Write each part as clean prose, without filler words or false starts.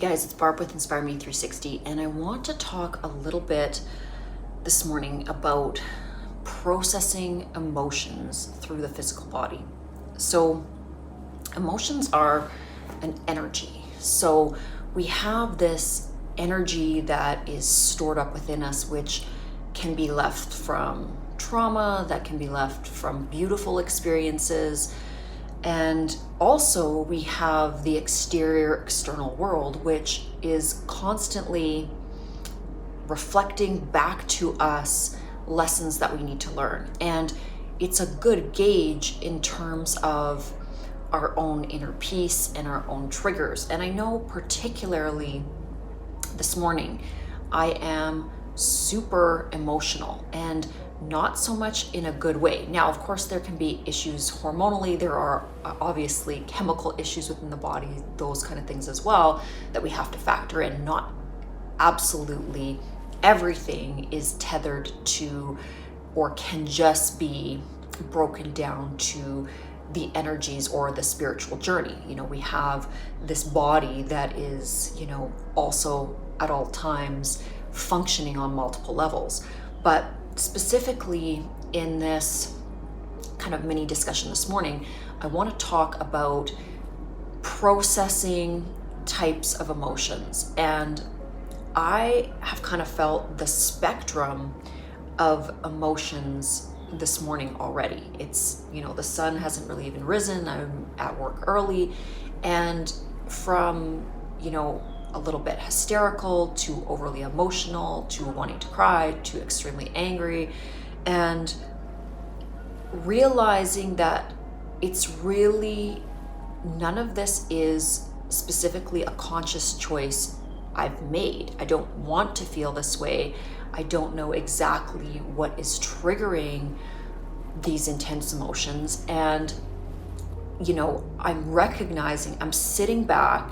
guys, it's Barb with Inspire Me 360, and I want to talk a little bit this morning about processing emotions through the physical body. So, emotions are an energy. So, we have this energy that is stored up within us, which can be left from trauma, that can be left from beautiful experiences. And also we have the external world, which is constantly reflecting back to us lessons that we need to learn. And it's a good gauge in terms of our own inner peace and our own triggers. And I know particularly this morning, I am super emotional, and not so much in a good way. Now, of course, there can be issues hormonally. There are obviously chemical issues within the body, those kind of things as well, that we have to factor in. Not absolutely everything is tethered to or can just be broken down to the energies or the spiritual journey. We have this body that is, also at all times functioning on multiple levels. But specifically in this kind of mini discussion this morning, I want to talk about processing types of emotions. And I have kind of felt the spectrum of emotions this morning already. It's, the sun hasn't really even risen. I'm at work early, and from, a little bit hysterical to overly emotional to wanting to cry to extremely angry, and realizing that it's really none of this is specifically a conscious choice I've made. I don't want to feel this way. I don't know exactly what is triggering these intense emotions. And, I'm sitting back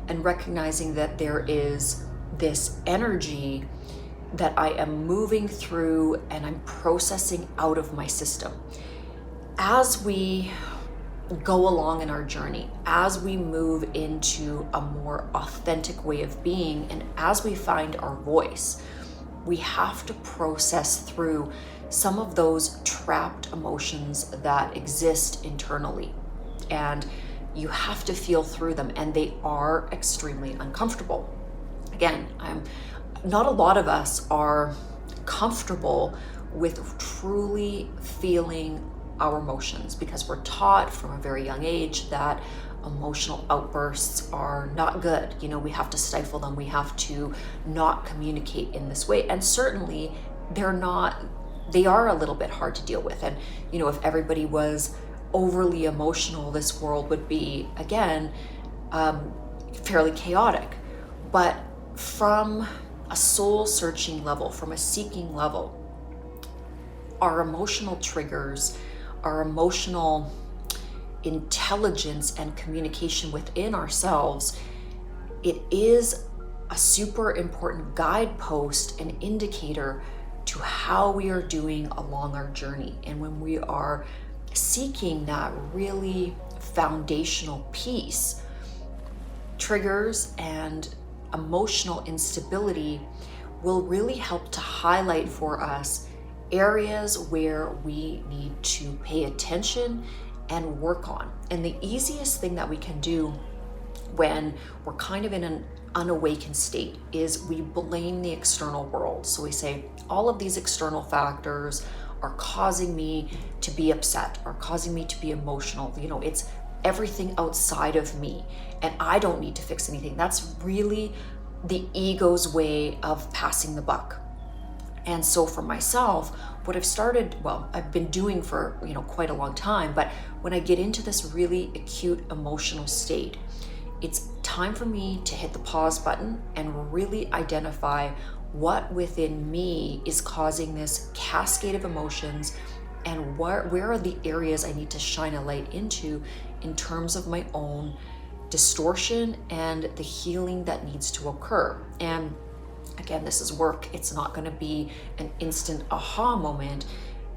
and recognizing that there is this energy that I am moving through and I'm processing out of my system. As we go along in our journey, as we move into a more authentic way of being, and as we find our voice, we have to process through some of those trapped emotions that exist internally. And you have to feel through them, and they are extremely uncomfortable. Again, not a lot of us are comfortable with truly feeling our emotions, because we're taught from a very young age that emotional outbursts are not good. We have to stifle them. We have to not communicate in this way. And certainly they are a little bit hard to deal with. And, if everybody was overly emotional, this world would be, again, fairly chaotic. But from a soul searching level, from a seeking level, our emotional triggers, our emotional intelligence and communication within ourselves, it is a super important guidepost and indicator to how we are doing along our journey. And when we are seeking that really foundational piece, triggers and emotional instability will really help to highlight for us areas where we need to pay attention and work on. And the easiest thing that we can do when we're kind of in an unawakened state is we blame the external world. So we say, all of these external factors are causing me to be upset, or causing me to be emotional. It's everything outside of me, and I don't need to fix anything. That's really the ego's way of passing the buck. And so for myself, what I've been doing for, quite a long time, but when I get into this really acute emotional state, it's time for me to hit the pause button and really identify what within me is causing this cascade of emotions, and where are the areas I need to shine a light into in terms of my own distortion and the healing that needs to occur. And again, this is work. It's not going to be an instant aha moment.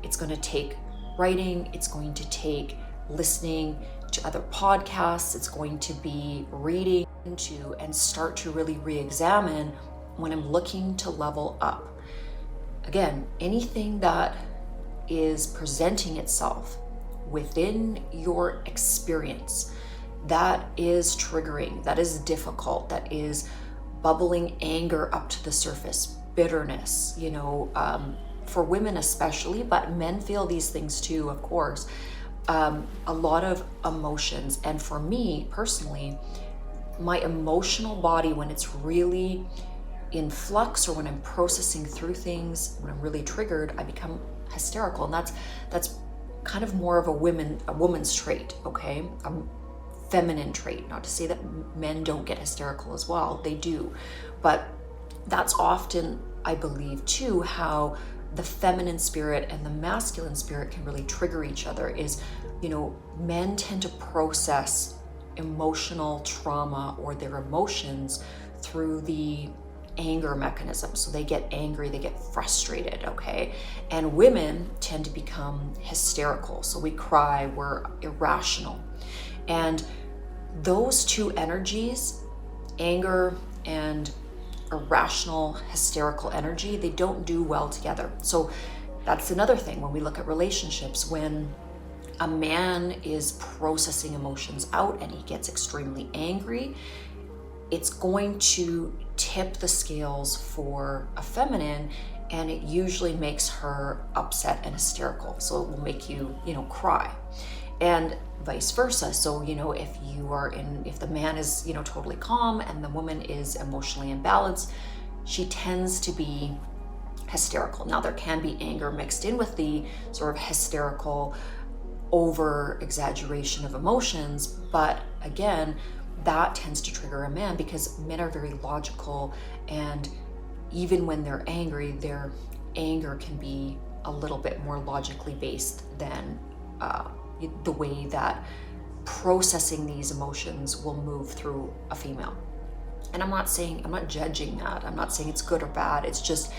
It's going to take writing. It's going to take listening to other podcasts. It's going to be reading into and start to really re-examine when I'm looking to level up. Again, anything that is presenting itself within your experience that is triggering, that is difficult, that is bubbling anger up to the surface, bitterness, for women especially, but men feel these things too, of course. A lot of emotions. And for me personally, my emotional body, when it's really in flux or when I'm processing through things, when I'm really triggered, I become hysterical. And that's kind of more of a woman's trait, okay? A feminine trait. Not to say that men don't get hysterical as well, they do. But that's often, I believe too, how the feminine spirit and the masculine spirit can really trigger each other is, men tend to process emotional trauma or their emotions through the anger mechanism. So they get angry, they get frustrated, okay? And women tend to become hysterical. So we cry, we're irrational. And those two energies, anger and irrational, hysterical energy, they don't do well together. So that's another thing when we look at relationships. When a man is processing emotions out and he gets extremely angry, it's going to tip the scales for a feminine, and it usually makes her upset and hysterical. So it will make you, cry. And vice versa. So, if the man is, totally calm and the woman is emotionally imbalanced, she tends to be hysterical. Now, there can be anger mixed in with the sort of hysterical over exaggeration of emotions, but again, that tends to trigger a man because men are very logical, and even when they're angry, their anger can be a little bit more logically based than the way that processing these emotions will move through a female. And I'm not judging that. I'm not saying it's good or bad. It's just,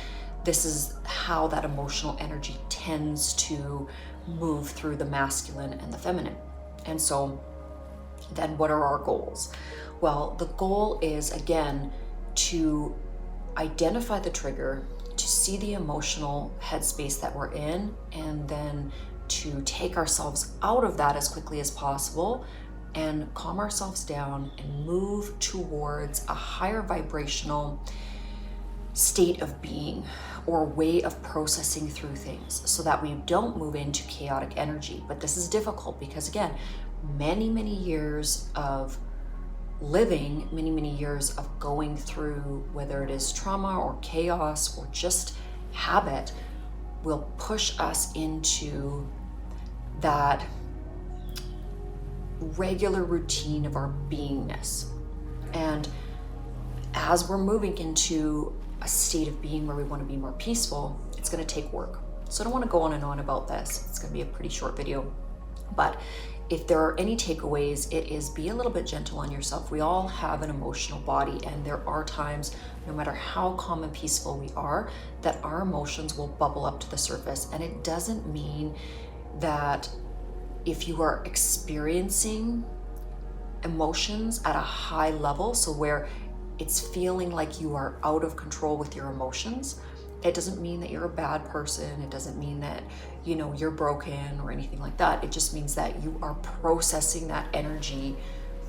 this is how that emotional energy tends to move through the masculine and the feminine. And so then what are our goals? Well, the goal is, again, to identify the trigger, to see the emotional headspace that we're in, and then to take ourselves out of that as quickly as possible and calm ourselves down and move towards a higher vibrational state of being or way of processing through things, so that we don't move into chaotic energy. But this is difficult because, again, many years of living, many years of going through, whether it is trauma or chaos or just habit, will push us into that regular routine of our beingness. And as we're moving into a state of being where we want to be more peaceful, it's going to take work. So I don't want to go on and on about this. It's going to be a pretty short video. But if there are any takeaways, it is be a little bit gentle on yourself. We all have an emotional body, and there are times, no matter how calm and peaceful we are, that our emotions will bubble up to the surface. And it doesn't mean that if you are experiencing emotions at a high level, so where it's feeling like you are out of control with your emotions, it doesn't mean that you're a bad person. It doesn't mean that, you're broken or anything like that. It just means that you are processing that energy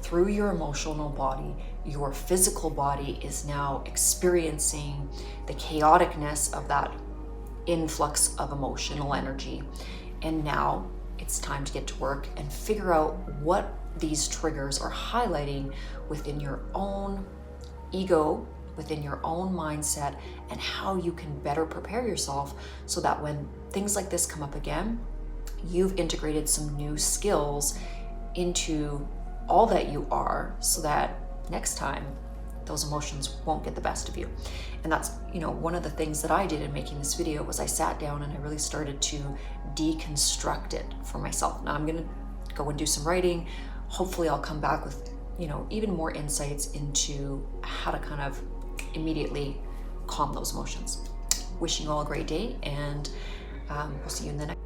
through your emotional body. Your physical body is now experiencing the chaoticness of that influx of emotional energy. And now it's time to get to work and figure out what these triggers are highlighting within your own ego, within your own mindset, and how you can better prepare yourself so that when things like this come up again, you've integrated some new skills into all that you are, so that next time those emotions won't get the best of you. And that's, one of the things that I did in making this video was I sat down and I really started to deconstruct it for myself. Now I'm going to go and do some writing. Hopefully I'll come back with, even more insights into how to kind of immediately calm those emotions. Wishing you all a great day, and we'll see you in the next